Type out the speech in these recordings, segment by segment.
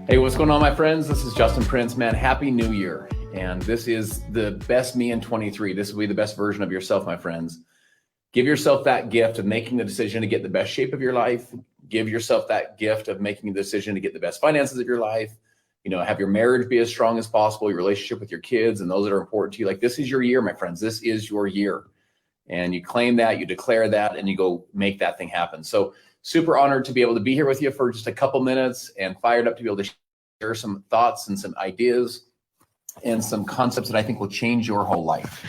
Hey, what's going on, my friends? This is Justin Prince, man. Happy New Year. And this is the best me in 23. This will be the best version of yourself, my friends. Give yourself that gift of making the decision to get the best shape of your life. Give yourself that gift of making the decision to get the best finances of your life. Have your marriage be as strong as possible, your relationship with your kids and those that are important to you. Like, this is your year, my friends. This is your year. And you claim that, you declare that, and you go make that thing happen. So super honored to be able to be here with you for just a couple minutes and fired up to be able to share some thoughts and some ideas and some concepts that I think will change your whole life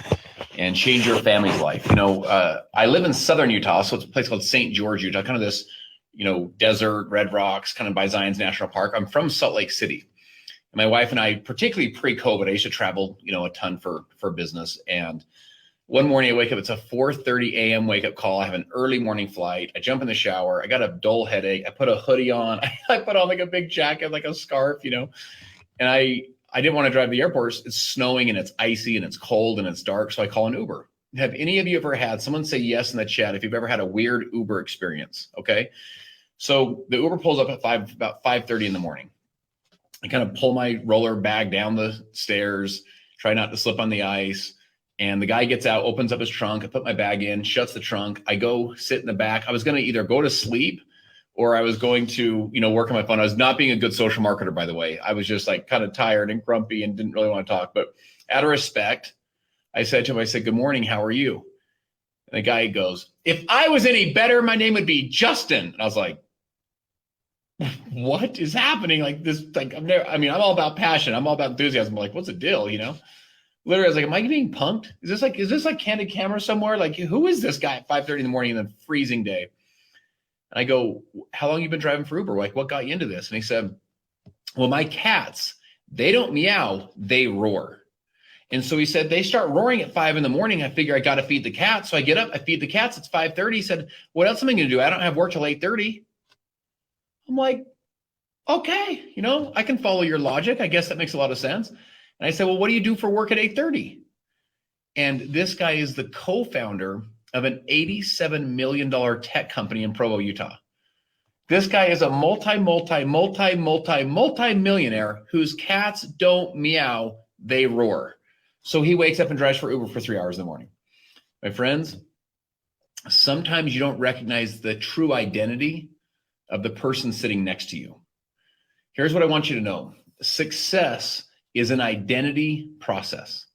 and change your family's life. I live in southern Utah, so it's a place called St. George, Utah, kind of this, desert, red rocks, kind of by Zion's National Park. I'm from Salt Lake City. And my wife and I, particularly pre-COVID, I used to travel, a ton for business. And one morning I wake up, it's a 4:30 a.m. wake up call. I have an early morning flight. I jump in the shower. I got a dull headache. I put a hoodie on. I put on like a big jacket, like a scarf, and I didn't want to drive to the airport. It's snowing and it's icy and it's cold and it's dark. So I call an Uber. Have any of you ever had someone say yes in the chat if you've ever had a weird Uber experience? Okay. So the Uber pulls up at about 5:30 in the morning. I kind of pull my roller bag down the stairs, try not to slip on the ice. And the guy gets out, opens up his trunk. I put my bag in, shuts the trunk. I go sit in the back. I was going to either go to sleep or I was going to, work on my phone. I was not being a good social marketer, by the way. I was just like kind of tired and grumpy and didn't really want to talk. But out of respect, I said to him, good morning, how are you? And the guy goes, if I was any better, my name would be Justin. And I was like, what is happening? Like this, I'm all about passion. I'm all about enthusiasm. I'm like, what's the deal, Literally, I was like, am I being punked? Is this like candid camera somewhere? Like, who is this guy at 5:30 in the morning in a freezing day? And I go, how long you been driving for Uber? Like, what got you into this? And he said, well, my cats, they don't meow, they roar. And so he said, they start roaring at 5 in the morning. I figure I got to feed the cats. So I get up, I feed the cats. It's 5:30. He said, what else am I going to do? I don't have work till 8:30. I'm like, okay, I can follow your logic. I guess that makes a lot of sense. And I said, well, what do you do for work at 8:30? And this guy is the co-founder of an $87 million tech company in Provo, Utah. This guy is a multi-millionaire whose cats don't meow, they roar. So he wakes up and drives for Uber for 3 hours in the morning. My friends, sometimes you don't recognize the true identity of the person sitting next to you. Here's what I want you to know. Success is an identity process,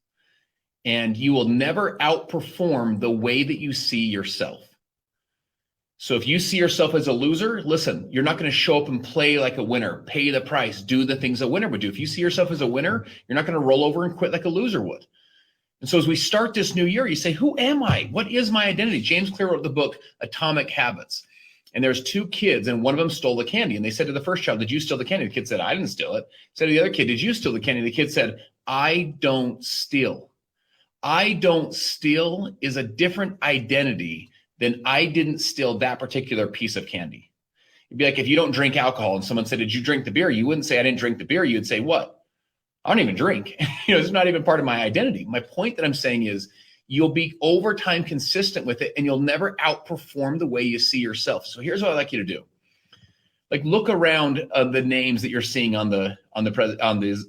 and you will never outperform the way that you see yourself. So if you see yourself as a loser, listen, you're not going to show up and play like a winner, pay the price, do the things a winner would do. If you see yourself as a winner, you're not going to roll over and quit like a loser would. And so as we start this new year, you say, who am I? What is my identity? James Clear wrote the book, Atomic Habits. And there's two kids, and one of them stole the candy. And they said to the first child, did you steal the candy? The kid said, I didn't steal it. Said to the other kid, did you steal the candy? The kid said, I don't steal. I don't steal is a different identity than I didn't steal that particular piece of candy. It'd be like if you don't drink alcohol and someone said, did you drink the beer? You wouldn't say, I didn't drink the beer. You'd say, what? I don't even drink. It's not even part of my identity. My point that I'm saying is, you'll be over time consistent with it, and you'll never outperform the way you see yourself. So here's what I'd like you to do. Like, look around the names that you're seeing on this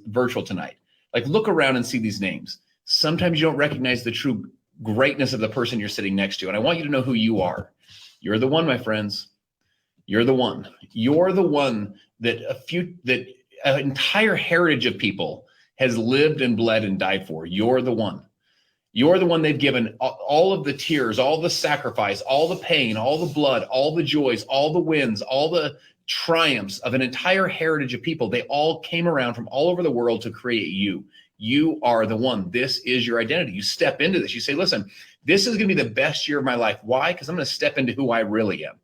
virtual tonight. Like, look around and see these names. Sometimes you don't recognize the true greatness of the person you're sitting next to. And I want you to know who you are. You're the one, my friends. You're the one. You're the one that an entire heritage of people has lived and bled and died for. You're the one. You're the one they've given all of the tears, all the sacrifice, all the pain, all the blood, all the joys, all the wins, all the triumphs of an entire heritage of people. They all came around from all over the world to create you. You are the one. This is your identity. You step into this. You say, listen, this is going to be the best year of my life. Why? Because I'm going to step into who I really am.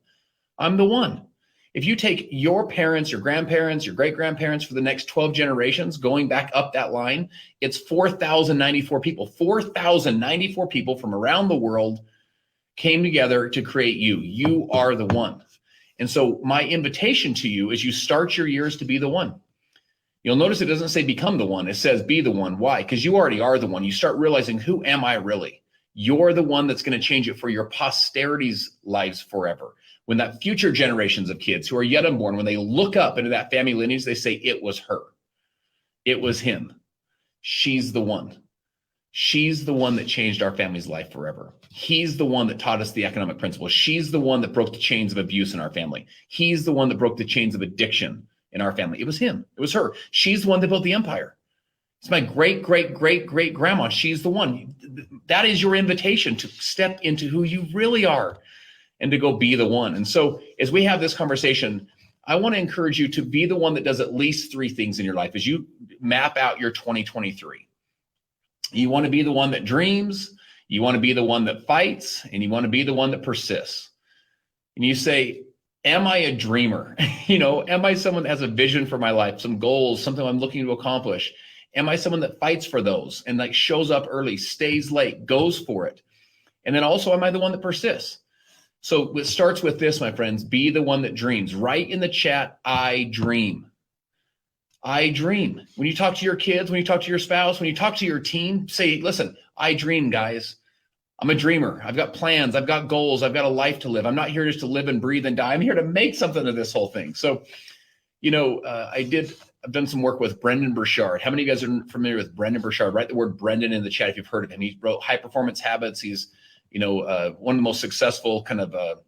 I'm the one. If you take your parents, your grandparents, your great-grandparents for the next 12 generations, going back up that line, it's 4,094 people. 4,094 people from around the world came together to create you. You are the one. And so my invitation to you is you start your years to be the one. You'll notice it doesn't say become the one. It says be the one. Why? Because you already are the one. You start realizing, who am I really? You're the one that's going to change it for your posterity's lives forever. when that future generations of kids who are yet unborn, when they look up into that family lineage, they say, it was her. It was him. She's the one. She's the one that changed our family's life forever. He's the one that taught us the economic principles. She's the one that broke the chains of abuse in our family. He's the one that broke the chains of addiction in our family. It was him. It was her. She's the one that built the empire. It's my great, great, great, great grandma. She's the one. That is your invitation to step into who you really are and to go be the one. And so as we have this conversation, I want to encourage you to be the one that does at least 3 things in your life as you map out your 2023. You want to be the one that dreams, you want to be the one that fights, and you want to be the one that persists. And you say, am I a dreamer? Am I someone that has a vision for my life, some goals, something I'm looking to accomplish? Am I someone that fights for those and like shows up early, stays late, goes for it? And then also, am I the one that persists? So it starts with this, my friends, be the one that dreams. Write in the chat, I dream. I dream. When you talk to your kids, when you talk to your spouse, when you talk to your team, say, listen, I dream, guys. I'm a dreamer. I've got plans. I've got goals. I've got a life to live. I'm not here just to live and breathe and die. I'm here to make something of this whole thing. So, I've done some work with Brendon Burchard. How many of you guys are familiar with Brendon Burchard? Write the word Brendon in the chat if you've heard of him. He wrote High Performance Habits. He's, one of the most successful kind of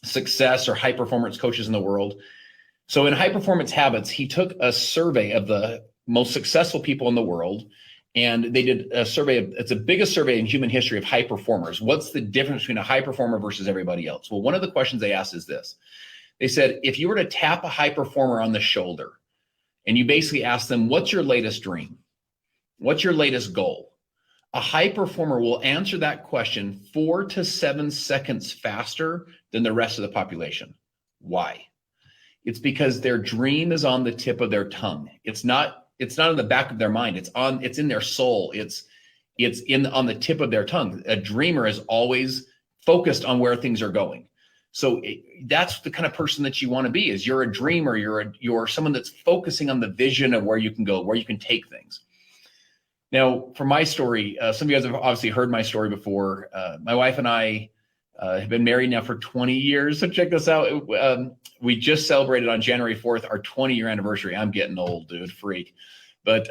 success or high performance coaches in the world. So in High Performance Habits, he took a survey of the most successful people in the world, and they did a survey. It's the biggest survey in human history of high performers. What's the difference between a high performer versus everybody else? Well, one of the questions they asked is this. They said, if you were to tap a high performer on the shoulder and you basically ask them, what's your latest dream? What's your latest goal? A high performer will answer that question 4 to 7 seconds faster than the rest of the population. Why? It's because their dream is on the tip of their tongue. It's not in the back of their mind. It's in their soul. It's on the tip of their tongue. A dreamer is always focused on where things are going. So that's the kind of person that you want to be. Is you're a dreamer. You're someone that's focusing on the vision of where you can go, where you can take things. Now, for my story, some of you guys have obviously heard my story before. My wife and I have been married now for 20 years. So check this out. We just celebrated on January 4th, our 20-year anniversary. I'm getting old, dude, freak. But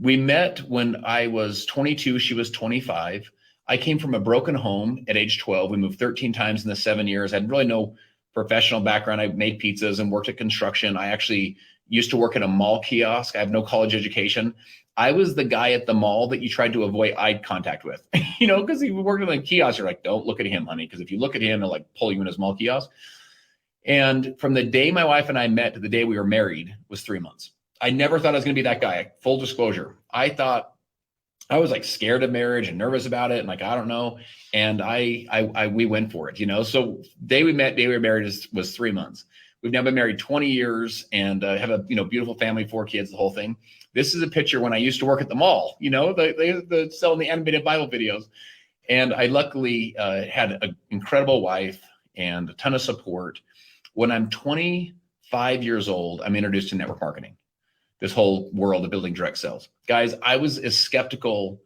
we met when I was 22, she was 25. I came from a broken home at age 12. We moved 13 times in the 7 years. I had really no professional background. I made pizzas and worked at construction. I actually used to work at a mall kiosk. I have no college education. I was the guy at the mall that you tried to avoid eye contact with, because he worked in a kiosk. You're like, don't look at him, honey, because if you look at him, he'll like pull you in his mall kiosk. And from the day my wife and I met to the day we were married was 3 months. I never thought I was going to be that guy. Full disclosure. I thought I was like scared of marriage and nervous about it. And like, I don't know. And we went for it, So day we met, day we were married was 3 months. We've now been married 20 years and have a, beautiful family, 4 kids, the whole thing. This is a picture when I used to work at the mall, they selling the animated Bible videos. And I luckily had an incredible wife and a ton of support. When I'm 25 years old, I'm introduced to network marketing, this whole world of building direct sales. Guys, I was as skeptical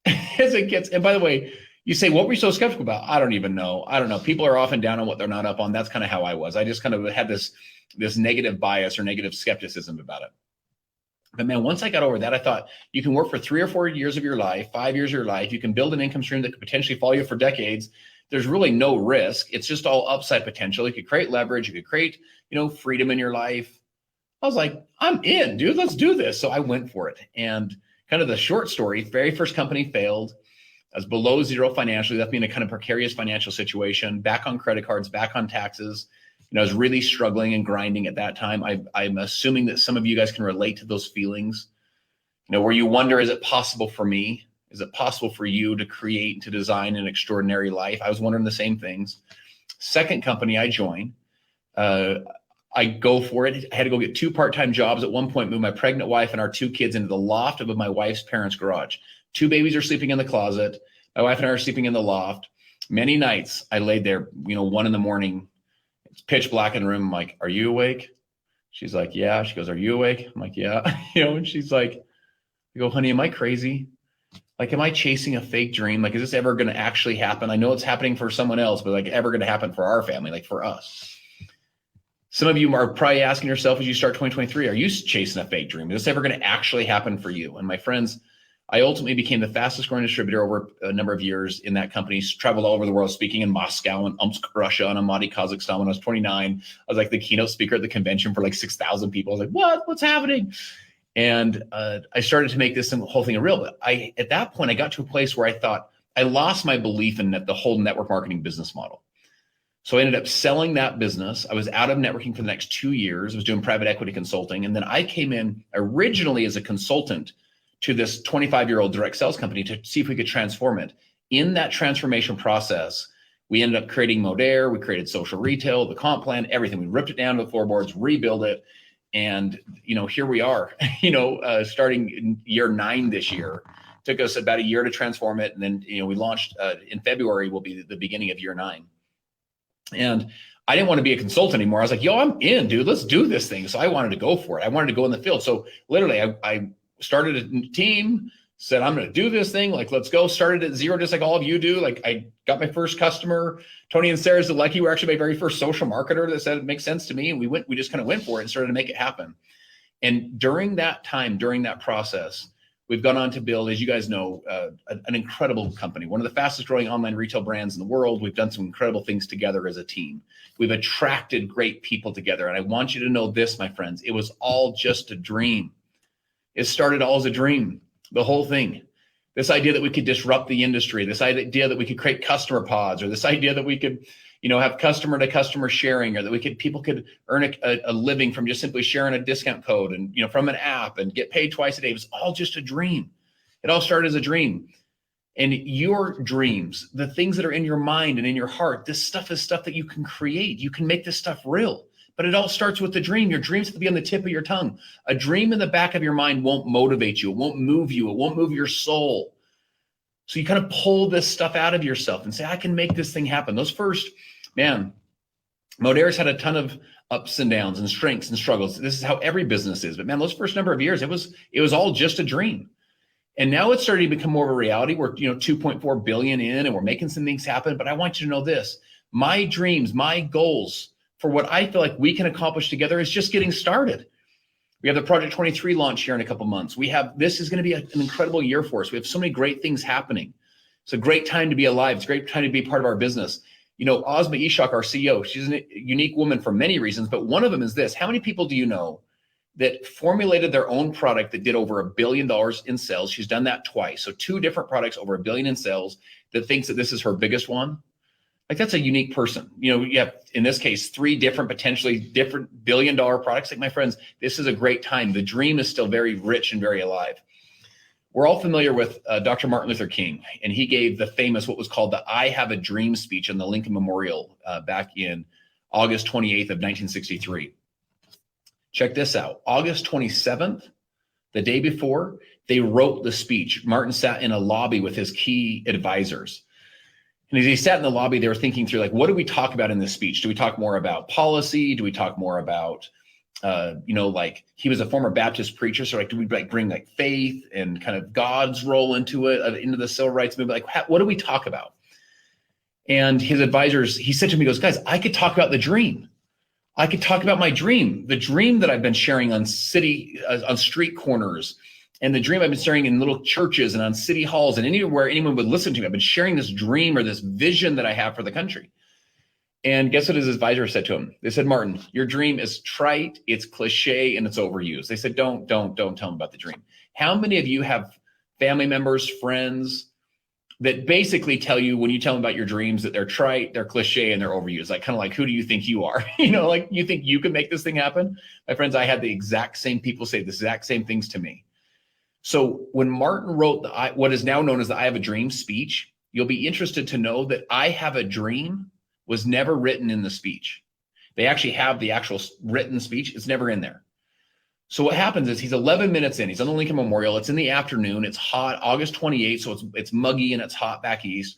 as it gets. And by the way, you say, what were you so skeptical about? I don't even know. I don't know. People are often down on what they're not up on. That's kind of how I was. I just kind of had this negative bias or negative skepticism about it. But man, once I got over that, I thought you can work for 3 or 4 years of your life, 5 years of your life. You can build an income stream that could potentially follow you for decades. There's really no risk. It's just all upside potential. You could create leverage. You could create, freedom in your life. I was like, I'm in, dude. Let's do this. So I went for it. And kind of the short story, very first company failed. I was below zero financially. Left me in a kind of precarious financial situation, back on credit cards, back on taxes. I was really struggling and grinding at that time. I'm assuming that some of you guys can relate to those feelings, where you wonder, is it possible for me? Is it possible for you to create and to design an extraordinary life? I was wondering the same things. Second company I joined, I go for it. I had to go get 2 part-time jobs. At one point, moved my pregnant wife and our 2 kids into the loft of my wife's parents' garage. 2 babies are sleeping in the closet. My wife and I are sleeping in the loft. Many nights I laid there, 1 a.m. It's pitch black in the room. I'm like, are you awake? She's like, yeah. She goes, are you awake? I'm like, yeah. And she's like, I go, honey, am I crazy? Like, am I chasing a fake dream? Like, is this ever going to actually happen? I know it's happening for someone else, but like ever going to happen for our family, like for us? Some of you are probably asking yourself as you start 2023, are you chasing a fake dream? Is this ever going to actually happen for you? And my friends, I ultimately became the fastest growing distributor over a number of years in that company, traveled all over the world, speaking in Moscow and Omsk, Russia, and Almaty, Kazakhstan. When I was 29, I was like the keynote speaker at the convention for like 6,000 people. I was like, what's happening? And I started to make this whole thing real. But at that point, I got to a place where I thought I lost my belief in the whole network marketing business model. So I ended up selling that business. I was out of networking for the next 2 years. I was doing private equity consulting. And then I came in originally as a consultant to this 25-year-old direct sales company to see if we could transform it. In that transformation process, we ended up creating Modere. We created social retail, the comp plan, everything. We ripped it down to the floorboards, rebuild it. And, here we are, starting in year 9 this year. Took us about a year to transform it. And then, we launched in February will be the beginning of year 9. And I didn't want to be a consultant anymore. I was like, yo, I'm in, dude, let's do this thing. So I wanted to go for it. I wanted to go in the field. So literally I started a team, said, I'm going to do this thing. Like, let's go. Started at zero, just like all of you do. Like, I got my first customer. Tony and Sarah Zalecki were actually my very first social marketer that said it makes sense to me. And we just kind of went for it and started to make it happen. And during that time, during that process, we've gone on to build, as you guys know, an incredible company, one of the fastest growing online retail brands in the world. We've done some incredible things together as a team. We've attracted great people together. And I want you to know this, my friends, it was all just a dream. It started all as a dream, the whole thing. This idea that we could disrupt the industry, this idea that we could create customer pods, or this idea that we could, have customer to customer sharing, or that people could earn a living from just simply sharing a discount code and, from an app and get paid twice a day. It was all just a dream. It all started as a dream. And your dreams, the things that are in your mind and in your heart, this stuff is stuff that you can create. You can make this stuff real. But it all starts with the dream. Your dreams have to be on the tip of your tongue. A dream in the back of your mind won't motivate you. It won't move you. It won't move your soul. So you kind of pull this stuff out of yourself and say, I can make this thing happen. Those first, Modere's had a ton of ups and downs and strengths and struggles. This is how every business is. But those first number of years, it was all just a dream. And now it's starting to become more of a reality. We're, 2.4 billion in, and we're making some things happen. But I want you to know this, my dreams, my goals for what I feel like we can accomplish together is just getting started. We have the Project 23 launch here in a couple months. This is going to be an incredible year for us. We have so many great things happening. It's a great time to be alive. It's a great time to be part of our business. Ozma Ishak, our CEO, she's a unique woman for many reasons, but one of them is this. How many people do you know that formulated their own product that did over $1 billion in sales? She's done that twice. So 2 different products over $1 billion in sales, that thinks that this is her biggest one. Like, that's a unique person. You have, in this case, 3 different, potentially different $1 billion products. Like, my friends, this is a great time. The dream is still very rich and very alive. We're all familiar with Dr. Martin Luther King, and he gave the famous, what was called the I Have a Dream speech in the Lincoln Memorial back in August 28th of 1963. Check this out. August 27th, the day before, they wrote the speech. Martin sat in a lobby with his key advisors. And as he sat in the lobby, they were thinking through, like, what do we talk about in this speech? Do we talk more about policy? Do we talk more about, he was a former Baptist preacher. So, do we bring faith and kind of God's role into it, into the civil rights movement? What do we talk about? And his advisors, he said to me, he goes, guys, I could talk about the dream. I could talk about my dream, the dream that I've been sharing on street corners, and the dream I've been sharing in little churches and on city halls and anywhere anyone would listen to me. I've been sharing this dream or this vision that I have for the country. And guess what his advisor said to him? They said, Martin, your dream is trite, it's cliche, and it's overused. They said, don't tell him about the dream. How many of you have family members, friends that basically tell you, when you tell them about your dreams, that they're trite, they're cliche, and they're overused? Like, kind of like, who do you think you are? You think you can make this thing happen? My friends, I had the exact same people say the exact same things to me. So when Martin wrote what is now known as the I Have a Dream speech, you'll be interested to know that I Have a Dream was never written in the speech. They actually have the actual written speech. It's never in there. So what happens is he's 11 minutes in. He's on the Lincoln Memorial. It's in the afternoon. It's hot, August 28th. So it's muggy and it's hot back east.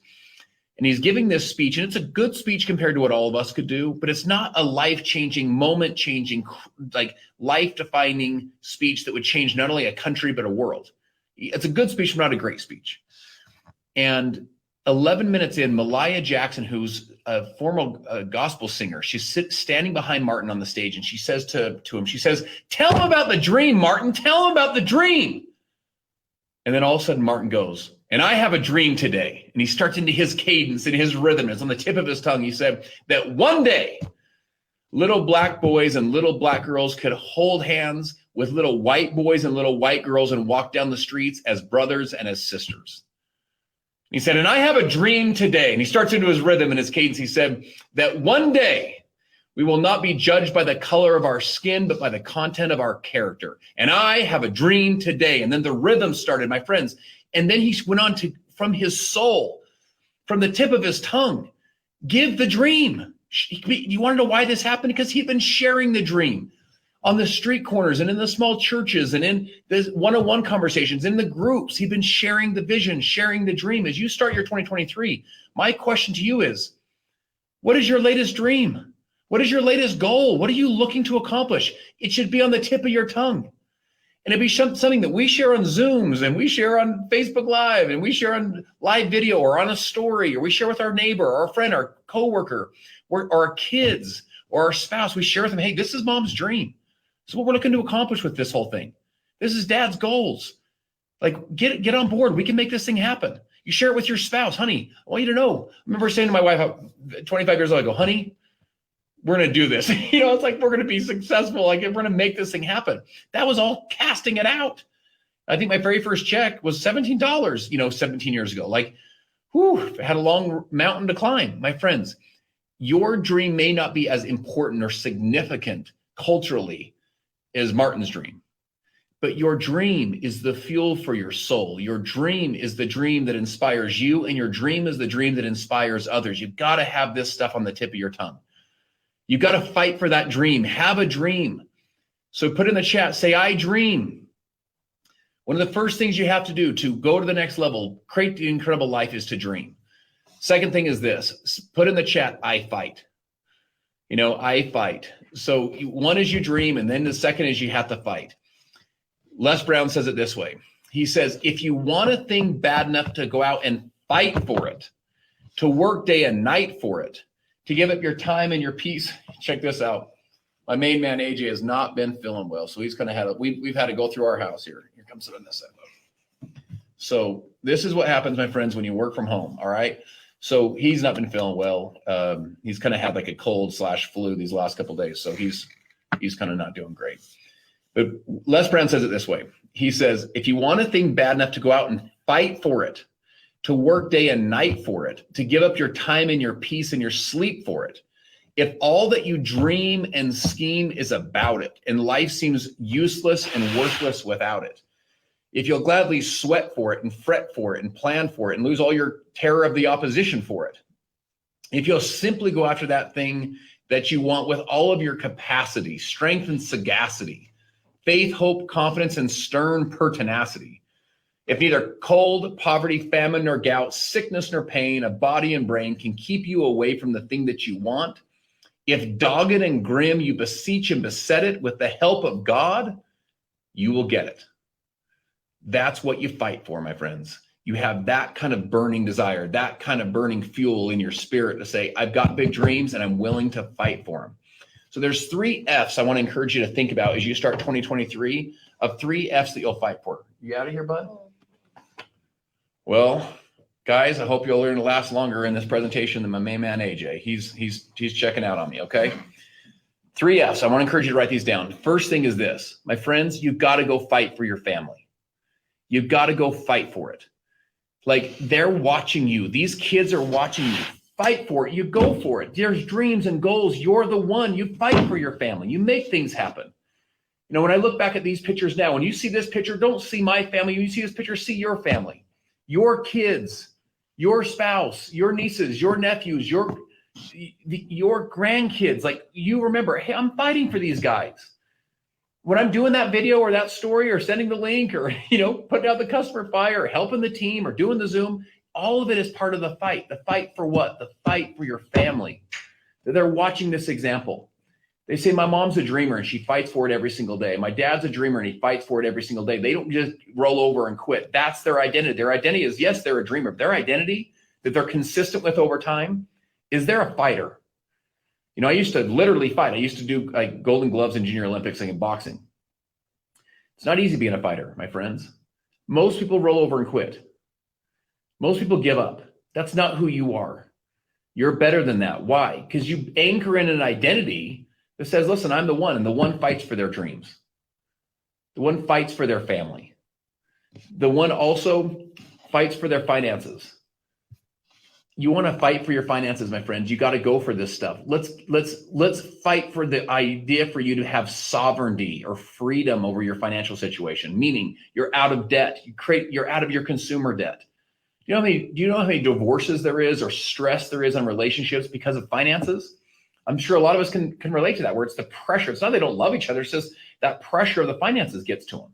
And he's giving this speech, and it's a good speech compared to what all of us could do, but it's not a life-changing, moment-changing, like life-defining speech that would change not only a country, but a world. It's a good speech, but not a great speech. And 11 minutes in, Malia Jackson, who's a former gospel singer, she's standing behind Martin on the stage, and she says to him, she says, "Tell him about the dream, Martin. Tell him about the dream." And then all of a sudden, Martin goes, "And I have a dream today." And he starts into his cadence and his rhythm. It's on the tip of his tongue. He said that one day, little black boys and little black girls could hold hands with little white boys and little white girls and walk down the streets as brothers and as sisters. He said, "And I have a dream today." And he starts into his rhythm and his cadence. He said that one day we will not be judged by the color of our skin, but by the content of our character. And I have a dream today. And then the rhythm started, my friends. And then he went on to, from his soul, from the tip of his tongue, give the dream. You want to know why this happened? Because he'd been sharing the dream on the street corners and in the small churches and in the one-on-one conversations, in the groups. He'd been sharing the vision, sharing the dream. As you start your 2023, my question to you is, what is your latest dream? What is your latest goal? What are you looking to accomplish? It should be on the tip of your tongue. And it'd be something that we share on Zooms, and we share on Facebook Live, and we share on live video or on a story, or we share with our neighbor or our friend, our coworker, or our kids or our spouse. We share with them, hey, this is mom's dream. This is what we're looking to accomplish with this whole thing. This is dad's goals. Like, get on board. We can make this thing happen. You share it with your spouse. Honey, I want you to know. I remember saying to my wife 25 years old, I go, honey, we're going to do this. It's like, we're going to be successful. Like, we're going to make this thing happen. That was all casting it out. I think my very first check was $17, 17 years ago. Like, had a long mountain to climb. My friends, your dream may not be as important or significant culturally as Martin's dream, but your dream is the fuel for your soul. Your dream is the dream that inspires you, and your dream is the dream that inspires others. You've got to have this stuff on the tip of your tongue. You've got to fight for that dream. Have a dream. So put in the chat, say, I dream. One of the first things you have to do to go to the next level, create the incredible life, is to dream. Second thing is this, put in the chat, I fight. I fight. So one is you dream, and then the second is you have to fight. Les Brown says it this way. He says, if you want a thing bad enough to go out and fight for it, to work day and night for it, to give up your time and your peace. Check this out. My main man, AJ, has not been feeling well. So he's going to have, we've had to go through our house here. Here comes it on this side. So this is what happens, my friends, when you work from home. All right. So he's not been feeling well. He's kind of had like a cold/flu these last couple of days. So he's kind of not doing great. But Les Brown says it this way. He says, if you want a thing bad enough to go out and fight for it, to work day and night for it, to give up your time and your peace and your sleep for it, if all that you dream and scheme is about it, and life seems useless and worthless without it, if you'll gladly sweat for it and fret for it and plan for it and lose all your terror of the opposition for it, if you'll simply go after that thing that you want with all of your capacity, strength and sagacity, faith, hope, confidence, and stern pertinacity, if neither cold, poverty, famine, nor gout, sickness, nor pain of body and brain can keep you away from the thing that you want, if dogged and grim you beseech and beset it with the help of God, you will get it. That's what you fight for, my friends. You have that kind of burning desire, that kind of burning fuel in your spirit to say, I've got big dreams and I'm willing to fight for them. So there's 3 F's I want to encourage you to think about as you start 2023, of 3 F's that you'll fight for. You out of here, bud? Well, guys, I hope you'll learn to last longer in this presentation than my main man, AJ. He's checking out on me, okay? 3 F's. I want to encourage you to write these down. First thing is this. My friends, you've got to go fight for your family. You've got to go fight for it. Like, they're watching you. These kids are watching you. Fight for it. You go for it. There's dreams and goals. You're the one. You fight for your family. You make things happen. When I look back at these pictures now, when you see this picture, don't see my family. When you see this picture, see your family. Your kids, your spouse, your nieces, your nephews, your grandkids. Like, you remember, hey, I'm fighting for these guys. When I'm doing that video or that story or sending the link or, putting out the customer fire or helping the team or doing the Zoom, all of it is part of the fight. The fight for what? The fight for your family. They're watching this example. They say my mom's a dreamer and she fights for it every single day. My dad's a dreamer and he fights for it every single day. They don't just roll over and quit. That's their identity. Their identity is, yes, they're a dreamer. Their identity that they're consistent with over time is they're a fighter. You know, I used to literally fight. I used to do like Golden Gloves in Junior Olympics, like in boxing. It's not easy being a fighter, my friends. Most people roll over and quit. Most people give up. That's not who you are. You're better than that. Why? Because you anchor in an identity that says, listen, I'm the one, and the one fights for their dreams. The one fights for their family. The one also fights for their finances. You want to fight for your finances, my friends. You got to go for this stuff. Let's fight for the idea for you to have sovereignty or freedom over your financial situation, meaning you're out of debt. You're out of your consumer debt. Do you know how many divorces there is or stress there is on relationships because of finances? I'm sure a lot of us can relate to that, where it's the pressure. It's not they don't love each other. It's just that pressure of the finances gets to them.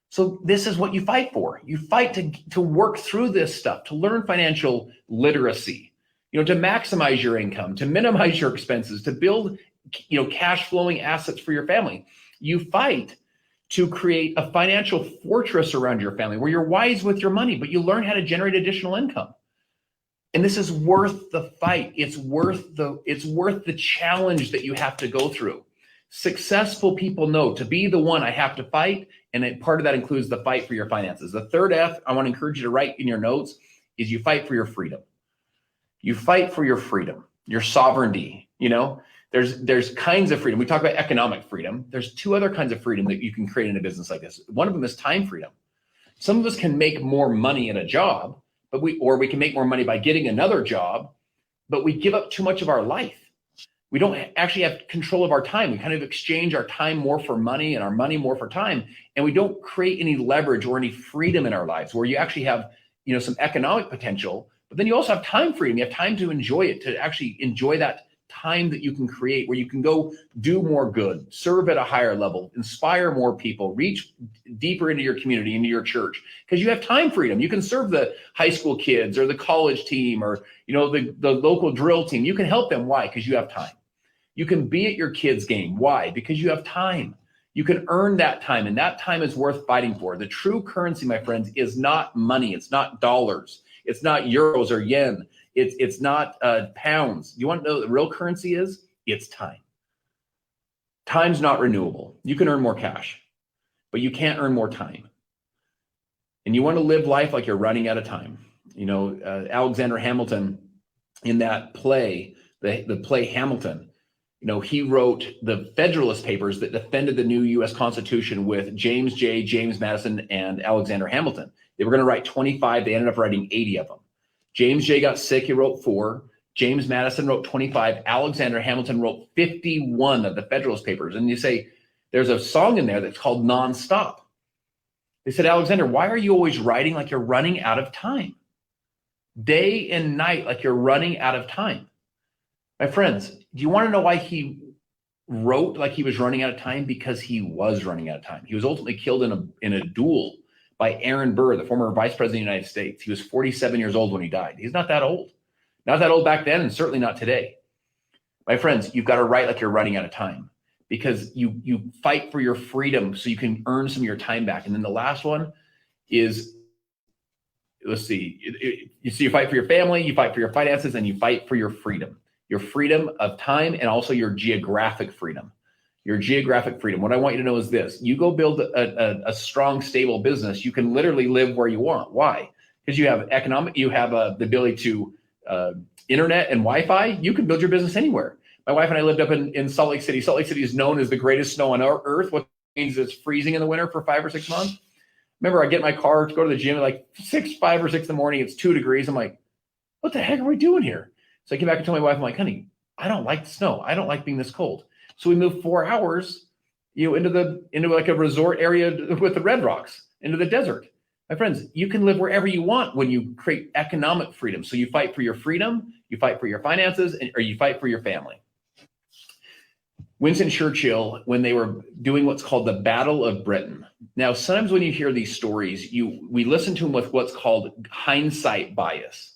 So this is what you fight for. You fight to work through this stuff, to learn financial literacy, to maximize your income, to minimize your expenses, to build, cash flowing assets for your family. You fight to create a financial fortress around your family where you're wise with your money, but you learn how to generate additional income. And this is worth the fight. It's worth the challenge that you have to go through. Successful people know to be the one I have to fight. And part of that includes the fight for your finances. The third F I want to encourage you to write in your notes is you fight for your freedom. You fight for your freedom, your sovereignty. There's kinds of freedom. We talk about economic freedom. There's two other kinds of freedom that you can create in a business like this. One of them is time freedom. Some of us can make more money in a job, but we can make more money by getting another job, but we give up too much of our life. We don't actually have control of our time. We kind of exchange our time more for money and our money more for time. And we don't create any leverage or any freedom in our lives where you actually have, some economic potential, but then you also have time freedom. You have time to enjoy it, to actually enjoy that time that you can create where you can go do more good, serve at a higher level, inspire more people, reach deeper into your community, into your church, because you have time freedom. You can serve the high school kids or the college team or, the local drill team. You can help them. Why? Because you have time. You can be at your kids' game. Why? Because you have time. You can earn that time, and that time is worth fighting for. The true currency, my friends, is not money. It's not dollars. It's not euros or yen. It's not pounds. You want to know what the real currency is? It's time. Time's not renewable. You can earn more cash, but you can't earn more time. And you want to live life like you're running out of time. Alexander Hamilton, in that play, the play Hamilton, he wrote the Federalist Papers that defended the new U.S. Constitution with James Madison, and Alexander Hamilton. They were going to write 25. They ended up writing 80 of them. James J. got sick. He wrote 4. James Madison wrote 25. Alexander Hamilton wrote 51 of the Federalist Papers. And you say, there's a song in there that's called Nonstop. They said, Alexander, why are you always writing like you're running out of time? Day and night like you're running out of time. My friends, do you want to know why he wrote like he was running out of time? Because he was running out of time. He was ultimately killed in a duel by Aaron Burr, the former vice president of the United States. He was 47 years old when he died. He's not that old. Not that old back then, and certainly not today. My friends, you've got to write like you're running out of time, because you fight for your freedom so you can earn some of your time back. And then the last one is, let's see, you fight for your family, you fight for your finances, and you fight for your freedom. Your freedom of time, and also your geographic freedom. Your geographic freedom. What I want you to know is this: you go build a strong, stable business. You can literally live where you want. Why? Because you have the ability to internet and Wi-Fi. You can build your business anywhere. My wife and I lived up in Salt Lake City. Salt Lake City is known as the greatest snow on earth. What means it's freezing in the winter for 5 or 6 months. Remember, I get in my car to go to the gym at like 5 or 6 in the morning. It's 2 degrees. I'm like, what the heck are we doing here? So I came back and told my wife, I'm like, honey, I don't like the snow. I don't like being this cold. So we moved 4 hours, into like a resort area with the Red Rocks, into the desert. My friends, you can live wherever you want when you create economic freedom. So you fight for your freedom, you fight for your finances, or you fight for your family. Winston Churchill, when they were doing what's called the Battle of Britain. Now, sometimes when you hear these stories, we listen to them with what's called hindsight bias.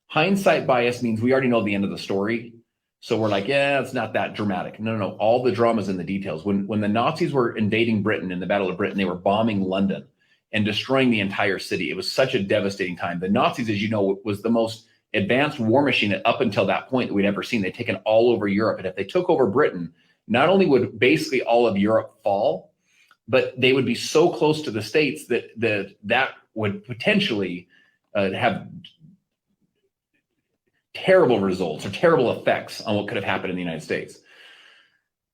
Hindsight bias means we already know the end of the story. So we're like, yeah, it's not that dramatic. No. All the drama's in the details. When the Nazis were invading Britain in the Battle of Britain, they were bombing London and destroying the entire city. It was such a devastating time. The Nazis, as you know, was the most advanced war machine up until that point that we'd ever seen. They'd taken all over Europe. And if they took over Britain, not only would basically all of Europe fall, but they would be so close to the States that would potentially have terrible results or terrible effects on what could have happened in the United States.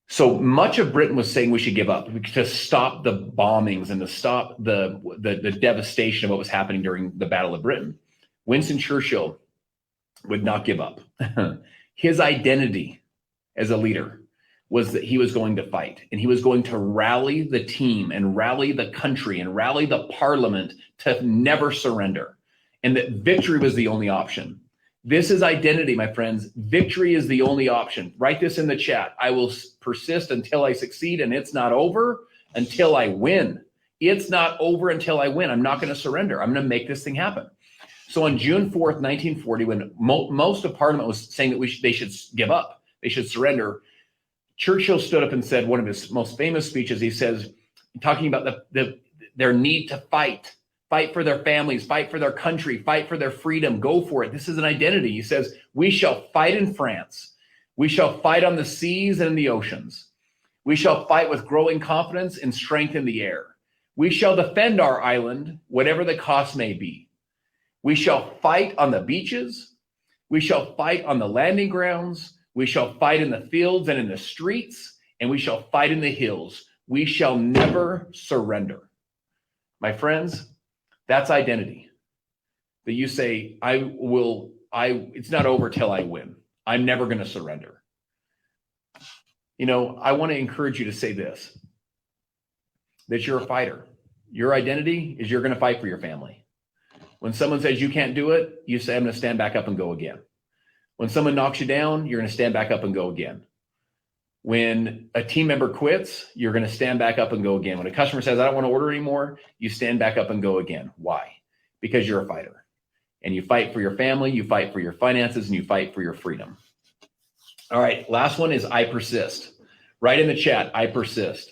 So much of Britain was saying we should give up to stop the bombings and to stop the devastation of what was happening during the Battle of Britain. Winston Churchill would not give up. His identity as a leader was that he was going to fight, and he was going to rally the team and rally the country and rally the parliament to never surrender, and that victory was the only option. This is identity, my friends. Victory is the only option. Write this in the chat. I will persist until I succeed, and it's not over until I win. It's not over until I win. I'm not going to surrender. I'm going to make this thing happen. So on June 4th, 1940, when most of Parliament was saying that they should give up, they should surrender, Churchill stood up and said one of his most famous speeches. He says, talking about their need to fight for their families, fight for their country, fight for their freedom, go for it. This is an identity. He says, we shall fight in France. We shall fight on the seas and in the oceans. We shall fight with growing confidence and strength in the air. We shall defend our island, whatever the cost may be. We shall fight on the beaches. We shall fight on the landing grounds. We shall fight in the fields and in the streets, and we shall fight in the hills. We shall never surrender. My friends, that's identity. That you say, it's not over till I win. I'm never going to surrender. You know, I want to encourage you to say this, that you're a fighter. Your identity is you're going to fight for your family. When someone says you can't do it, you say, I'm going to stand back up and go again. When someone knocks you down, you're going to stand back up and go again. When a team member quits, you're going to stand back up and go again. When a customer says, I don't want to order anymore, you stand back up and go again. Why? Because you're a fighter. And you fight for your family, you fight for your finances, and you fight for your freedom. All right, last one is I persist. Write in the chat, I persist.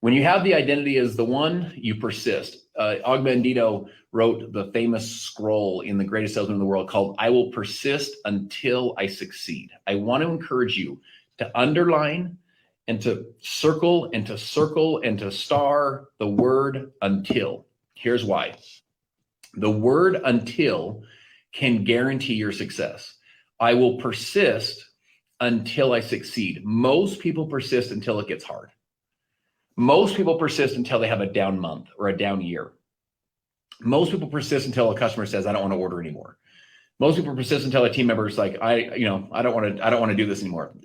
When you have the identity as the one, you persist. Og Mandino wrote the famous scroll in The Greatest Salesman in the World called, I will persist until I succeed. I want to encourage you to underline and to circle and to circle and to star the word until. Here's why. The word until can guarantee your success. I will persist until I succeed. Most people persist until it gets hard. Most people persist until they have a down month or a down year. Most people persist until a customer says, I don't want to order anymore. Most people persist until a team member is like, I don't want to do this anymore.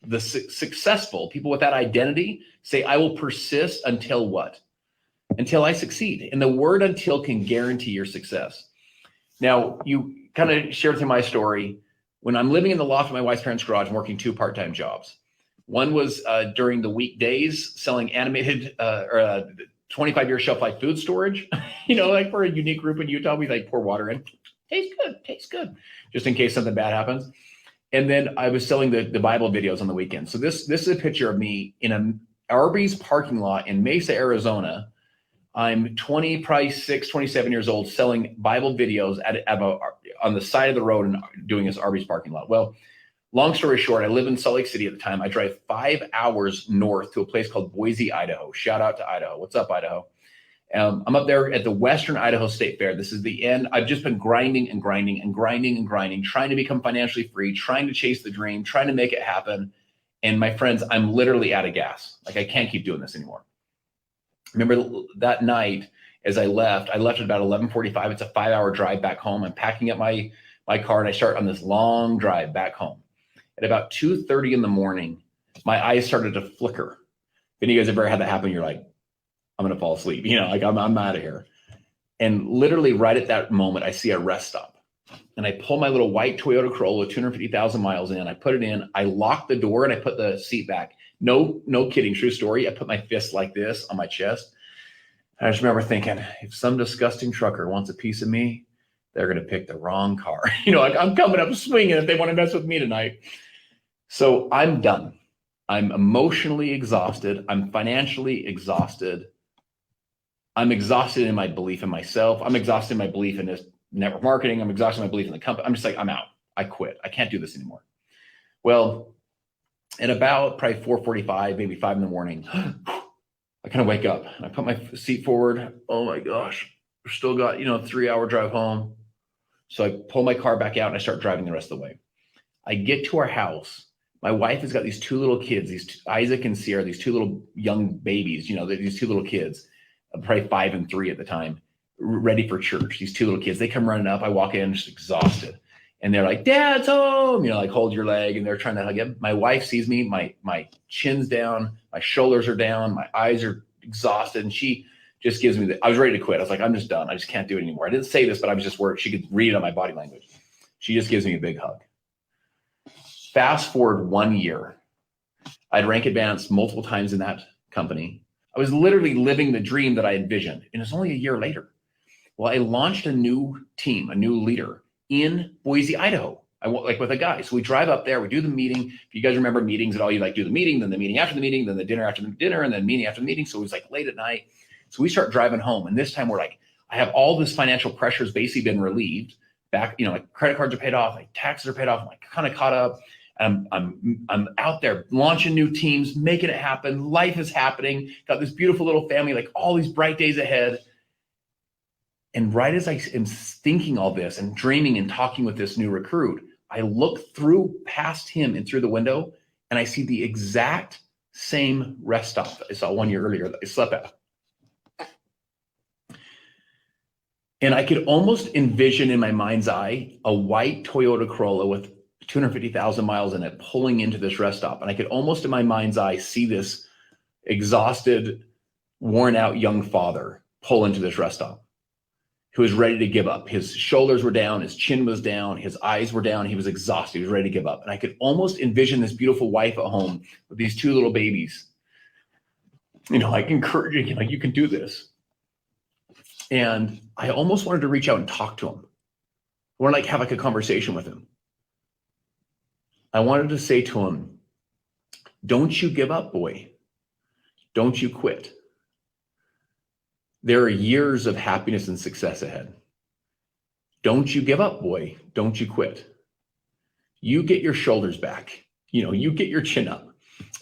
The successful people with that identity say, I will persist until what? Until I succeed. And the word until can guarantee your success. Now, you kind of shared through my story. When I'm living in the loft of my wife's parents' garage, I'm working 2 part-time jobs. One was during the weekdays selling animated 25-year shelf life food storage. Like for a unique group in Utah, we like pour water in. Tastes good, just in case something bad happens. And then I was selling the Bible videos on the weekend. So this is a picture of me in an Arby's parking lot in Mesa, Arizona. I'm 27 years old, selling Bible videos on the side of the road and doing this Arby's parking lot. Well, long story short, I live in Salt Lake City at the time. I drive 5 hours north to a place called Boise, Idaho. Shout out to Idaho. What's up, Idaho? I'm up there at the Western Idaho State Fair. This is the end. I've just been grinding, trying to become financially free, trying to chase the dream, trying to make it happen. And my friends, I'm literally out of gas. Like I can't keep doing this anymore. Remember that night as I left at about 11:45. It's a 5-hour drive back home. I'm packing up my car and I start on this long drive back home. At about 2:30 in the morning, my eyes started to flicker. If any of you guys have ever had that happen, you're like, I'm going to fall asleep. I'm out of here. And literally right at that moment, I see a rest stop. And I pull my little white Toyota Corolla, 250,000 miles in. I put it in. I lock the door and I put the seat back. No kidding. True story. I put my fist like this on my chest. I just remember thinking, if some disgusting trucker wants a piece of me, they're going to pick the wrong car. I'm coming up swinging if they want to mess with me tonight. So I'm done. I'm emotionally exhausted. I'm financially exhausted. I'm exhausted in my belief in myself. I'm exhausted in my belief in this network marketing. I'm exhausted in my belief in the company. I'm just like, I'm out. I quit. I can't do this anymore. Well, at about probably 4:45, maybe 5 in the morning, I kind of wake up and I put my seat forward. Oh my gosh, we've still got, 3-hour drive home. So I pull my car back out and I start driving the rest of the way. I get to our house. My wife has got these 2 little kids, Isaac and Sierra, these 2 little young babies, these 2 little kids, probably 5 and 3 at the time, ready for church. These 2 little kids, they come running up. I walk in just exhausted. And they're like, Dad's home, like hold your leg. And they're trying to hug him. My wife sees me, my chin's down, my shoulders are down, my eyes are exhausted. And she just gives me I was ready to quit. I was like, I'm just done. I just can't do it anymore. I didn't say this, but I was just worried. She could read it on my body language. She just gives me a big hug. Fast forward 1 year. I'd rank advanced multiple times in that company. I was literally living the dream that I envisioned. And it's only a year later. Well, I launched a new team, a new leader in Boise, Idaho. I went like with a guy. So we drive up there, we do the meeting. If you guys remember meetings at all, you like do the meeting, then the meeting after the meeting, then the dinner after the dinner, and then meeting after the meeting. So it was like late at night. So we start driving home. And this time we're like, I have all this financial pressure has basically been relieved. Back, like credit cards are paid off, like taxes are paid off. I'm like kind of caught up. I'm out there launching new teams, making it happen. Life is happening. Got this beautiful little family, like all these bright days ahead. And right as I am thinking all this and dreaming and talking with this new recruit, I look through past him and through the window, and I see the exact same rest stop that I saw 1 year earlier that I slept at. And I could almost envision in my mind's eye a white Toyota Corolla with 250,000 miles in it pulling into this rest stop. And I could almost in my mind's eye see this exhausted, worn out young father pull into this rest stop, who was ready to give up. His shoulders were down, his chin was down, his eyes were down, he was exhausted, he was ready to give up. And I could almost envision this beautiful wife at home with these 2 little babies, like encouraging him, like, you can do this. And I almost wanted to reach out and talk to him. I wanted to have a conversation with him. I wanted to say to him, don't you give up, boy. Don't you quit. There are years of happiness and success ahead. Don't you give up, boy. Don't you quit. You get your shoulders back. You get your chin up.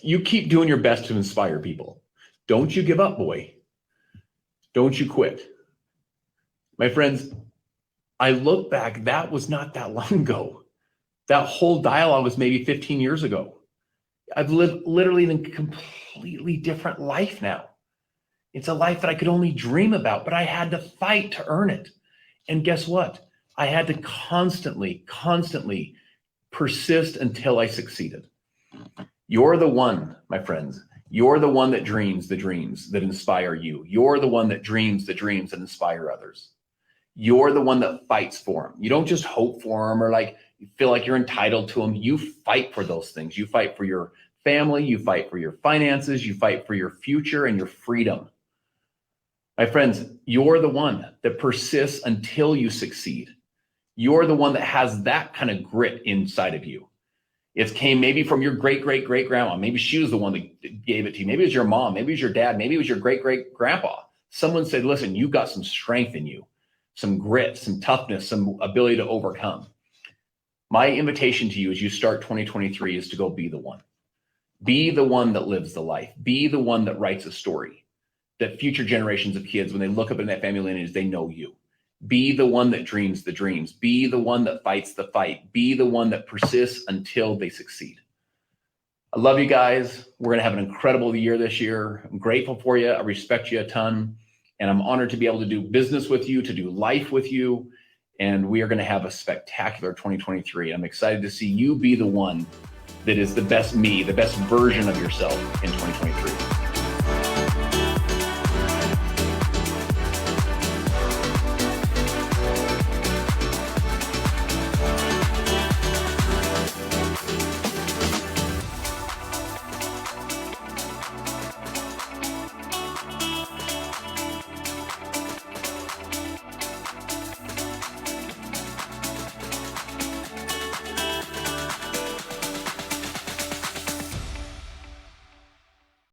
You keep doing your best to inspire people. Don't you give up, boy. Don't you quit. My friends, I look back, that was not that long ago. That whole dialogue was maybe 15 years ago. I've lived literally in a completely different life now. It's a life that I could only dream about, but I had to fight to earn it. And guess what? I had to constantly persist until I succeeded. You're the one, my friends. You're the one that dreams the dreams that inspire you. You're the one that dreams the dreams that inspire others. You're the one that fights for them. You don't just hope for them or you feel like you're entitled to them. You fight for those things. You fight for your family. You fight for your finances. You fight for your future and your freedom. My friends, you're the one that persists until you succeed. You're the one that has that kind of grit inside of you. It came maybe from your great-great-great-grandma. Maybe she was the one that gave it to you. Maybe it was your mom. Maybe it was your dad. Maybe it was your great-great-grandpa. Someone said, listen, you've got some strength in you, some grit, some toughness, some ability to overcome. My invitation to you as you start 2023 is to go be the one. Be the one that lives the life. Be the one that writes a story that future generations of kids, when they look up in that family lineage, they know you. Be the one that dreams the dreams. Be the one that fights the fight. Be the one that persists until they succeed. I love you guys. We're going to have an incredible year this year. I'm grateful for you. I respect you a ton. And I'm honored to be able to do business with you, to do life with you. And we are going to have a spectacular 2023. I'm excited to see you be the one that is the best me, the best version of yourself in 2023.